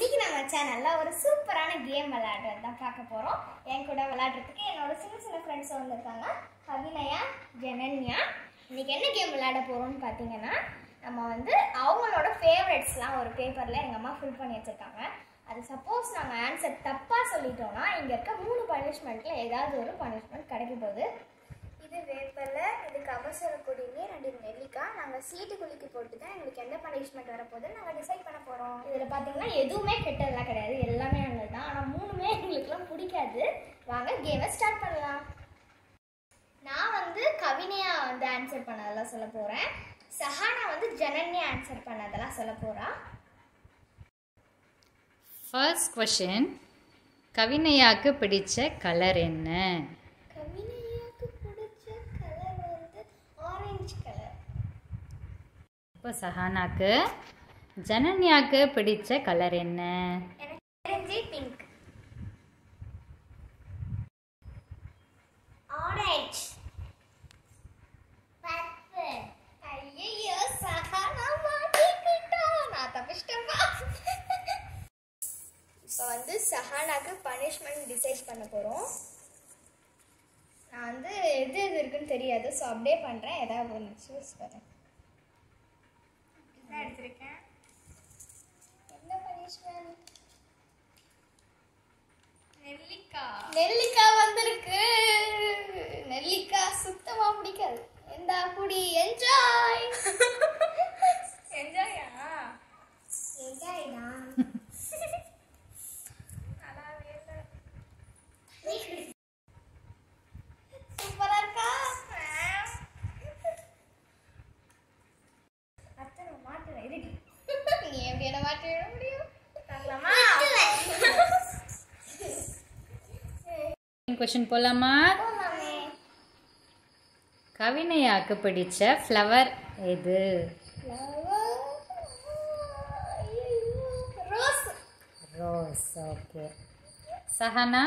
இன்னைக்கு நம்ம சேனல்ல ஒரு சூப்பரான கேம் விளையாடுறது தான் பார்க்க போறோம். என் கூட விளையாடுறதுக்கு என்னோட சின்ன ஃப்ரெண்ட்ஸ் வந்திருக்காங்க, அபிநயா, ஜனன்யா. இன்னைக்கு என்ன கேம் விளையாட போறோம்னு பார்த்தீங்கன்னா, நம்ம அவங்களோட ஃபேவரட்ஸ்லாம் ஒரு பேப்பர்ல எங்க அம்மா ஃபில் பண்ணி வச்சிருக்காங்க. அது சப்போஸ் நாங்கள் ஆன்சர் தப்பா சொல்லிட்டோம்னா இங்க இருக்க 3 பனிஷ்மெண்ட்ல ஏதாவது ஒரு பனிஷ்மெண்ட் கிடைக்க போகுது. இது வேப்பலை, இதுக்கு அவசர குடிநீர், 2 நெல்லிக்காய். நாங்கள் சீட்டு குலுக்கி போட்டு தான் எங்களுக்கு எந்த பனிஷ்மெண்ட் வரப்போகுதுன்னு நாங்கள் டிசைட் பண்ண போகிறோம். இதில் பார்த்தீங்கன்னா எதுவுமே கெட்டதெல்லாம் கிடையாது, எல்லாமே நல்லது தான். ஆனால் 3மே எங்களுக்குலாம் பிடிக்காது. வாங்க கேமை ஸ்டார்ட் பண்ணலாம். நான் கவினையா ஆன்சர் பண்ணதெல்லாம் சொல்ல போகிறேன். சஹானா ஜனன்யா ஆன்சர் பண்ணதெல்லாம் சொல்ல போகிறா. ஃபர்ஸ்ட் क्वेश्चन, கவினையாக்கு பிடிச்ச கலர் என்ன? இப்போ சஹானாக்கு, ஜனன்யாக்கு பிடிச்ச கலர் என்ன? எனக்கு பிங்க். ஆரஞ்சு. பர்பிள். ஐயோ சஹானா மாட்டிக்கிட்டா, நான் தப்பிச்சிட்டேன்ப்பா. இப்போ சஹானாக்கு பனிஷ்மெண்ட் டிசைட் பண்ண போகிறோம். நான் எது எது இருக்குன்னு தெரியாது, ஸோ அப்படியே பண்ணுறேன். ஏதாவது ஒன்று சூஸ் பண்ணேன். எடுத்திருக்கேன். என்ன பனிஷ்மெண்ட்? நெல்லிக்காய். நெல்லிக்காய் வந்திருக்கு. நெல்லிக்காய் சுத்தமா பிடிக்காது. எந்த குடி என்ஜாய். என்ஜாயா? என்ஜாய் தான். சூப்பரா இருக்கா? நீ எப்படி என்ன மாற்றி விட முடியும்? क्वेश्चन போலாமா? கவினையாக்கு பிடிச்ச ஃப்ளவர் எது? ரோஸ். ரோஸ். ஓகே. சஹானா,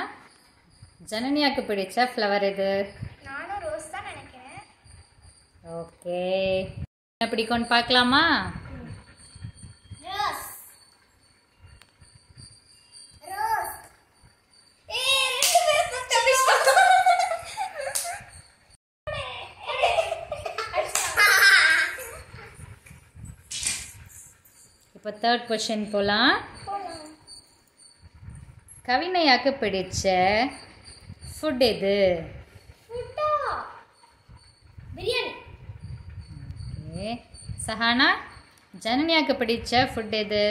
ஜனன்யாக்கு பிடிச்ச ஃப்ளவர் எது? நானும் ரோஸ் தான் நினைக்கிறேன். ஓகே. என்ன பிடிக்கும்னு பார்க்கலாமா? ரோஸ். ரோஸ். ரெண்டு பேர் தப்பிச்சிட்டோம். இப்போ தேர்ட் क्वेश्चन போலாம். கவினையாக்கு பிடிச்ச ஃபுட் எது? ஃபுட்டா? பிரியாணி. ஓகே. சஹானா, ஜனன்யாக்கு பிடிச்ச ஃபுட் எது?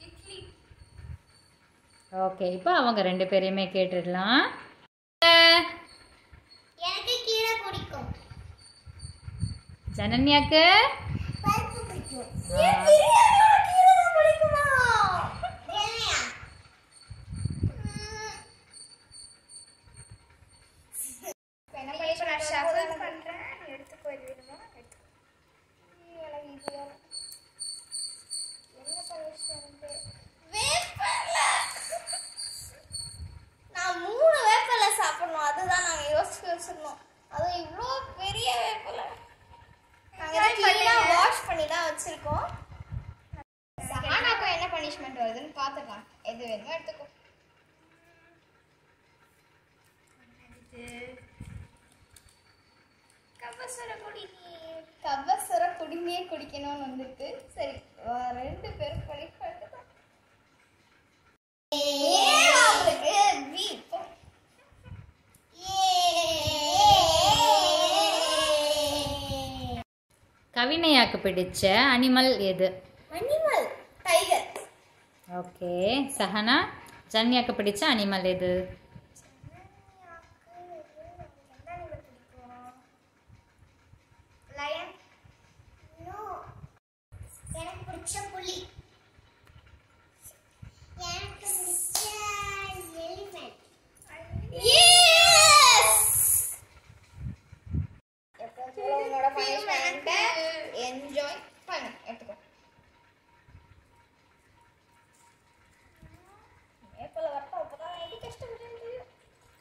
இட்லி. ஓகே. இப்போ அவங்க 2 பேரையுமே கேட்டுடலாம். எனக்கு கீரை பிடிக்கும். ஜனன்யாக்கு பருப்பு பிடிக்கும். ஏன் பிரியாணியோட கீரை தான் பிடிக்குமா? ஜனன்யா. என்ன பண்ணி நான் ஷஃபிள் பண்றேன். எடுத்துக்கோ, இது வேணுமா? எடுத்துக்கோ. எனக்கு இது வேணும். என்ன பனிஷ்மென்ட்? வேப்பலை. நான் 3 வேப்பலை சாப்பிடணும், அதுதான் நாங்க யோசிச்சு வச்சிருந்தோம். அதுவும் இவ்வளோ பெரிய வேப்பலை. வாஷ் பண்ணி தான் வச்சிருக்கோம். சஹானாக்கு என்ன பனிஷ்மெண்ட் வருதுன்னு பார்த்துக்கலாம். எது வேணுமோ எடுத்துக்கோ. கபசுர குடிநீர் குடிக்கணும்னு வந்திருக்கு. சரி, 2 பேரும் பனிஷ்மெண்ட் தான். கவினையாக்கு பிடிச்ச அனிமல் எது? Animal tiger. ஓகே. சஹானா, ஜனன்யாக்கு பிடிச்ச அனிமல் எது? லயன். நோ, எனக்கு பிடிச்ச புலி. எனக்கு பிடிச்ச எலிஃபென்ட். எஸ். உங்களோட பனிஷ்மென்ட்டை என்ஜாய் பண்ணு. எடுத்துக்கோ. வேப்பலை வரப்ப அப்பதான் எனக்கு கஷ்டப்பட்டு தெரியும்.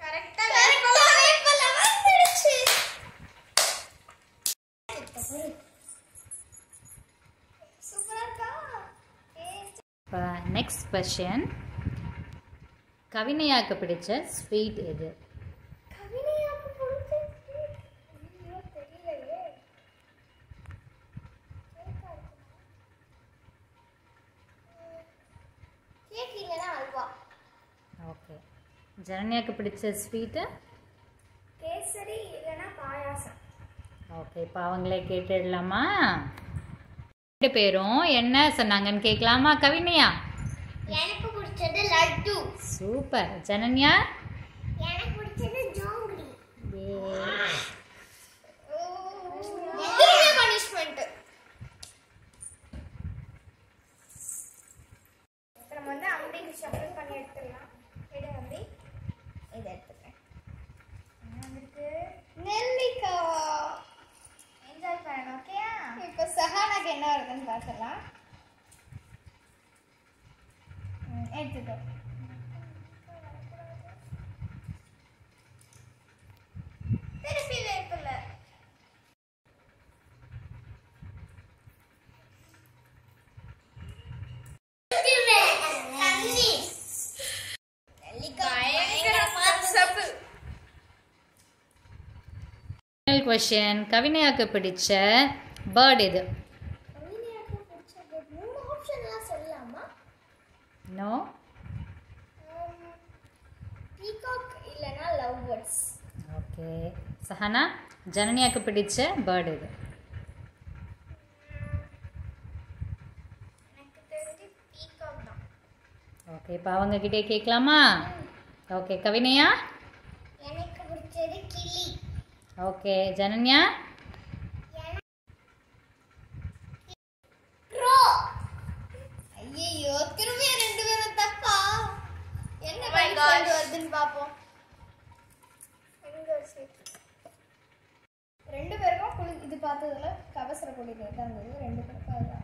கரெக்டா வேப்பலை வந்துடுச்சு. இப்போ நெக்ஸ்ட் கொஷின், கவினையாக்கு பிடிச்ச ஸ்வீட் எது? கவினையாக்கு பிடிச்ச sweet? ஐயோ, தெரியலையே. கேக் இல்லைன்னா அல்வா. ஓகே. ஜனன்யாக்கு பிடிச்ச ஸ்வீட்டு? கேசரி இல்லைன்னா பாயாசம். ஓகே, இப்போ அவங்களே கேட்டுடலாமா? 2 பேரும் என்ன சொன்னாங்கன்னு கேட்கலாமா? கவினையா? எனக்கு பிடிச்சது லட்டு. சூப்பர். ஜனன்யா? எனக்கு பிடிச்சது ஜாங்கிரி. பனிஷ்மெண்ட். நம்ம வந்து அம்பிக்கு ஷஃபிள் பண்ணி எடுத்துடலாம். எடு அம்பி, இதை எடுத்துக்கிறேன். என்ன வந்திருக்கு? நெல்லிக்காய். என்ஜாய் பண்ணணும். ஓகேயா? இப்போ சஹானாக்கு என்ன வருதுன்னு பார்க்கலாம். எடுத்துக்கோ. திருப்பி வேப்பில. ஃபைனல் கொஷின், கவினையாக்கு பிடிச்ச பேர்ட் எது? கவினையாக்கு பிடிச்ச பேர்ட் 3 ஆப்ஷன்லாம் சொல்லலாமா? நோ. பீகாக் இல்லைன்னா லவ் பேர்ட்ஸ். ஓகே. சஹனா, ஜனன்யாக்கு பிடிச்ச பேர்ட் எது? எனக்கு தெரிஞ்சு பீகாக் தான். ஓகே, இப்போ அவங்கக்கிட்டே கேட்கலாமா? ஓகே. கவினையா? எனக்கு பிடிச்சது கிளி. ஓகே. ஜனன்யா? ஐயோ, திரும்ப 2 பேரும் தப்பா. என்ன பனிஷ்மெண்ட் வருதுன்னு பாப்போம். 2 பேருக்கும் இது பார்த்ததுல கவசர கொடி தான் இருந்தது. 2 பேருக்கும் அதுதான்.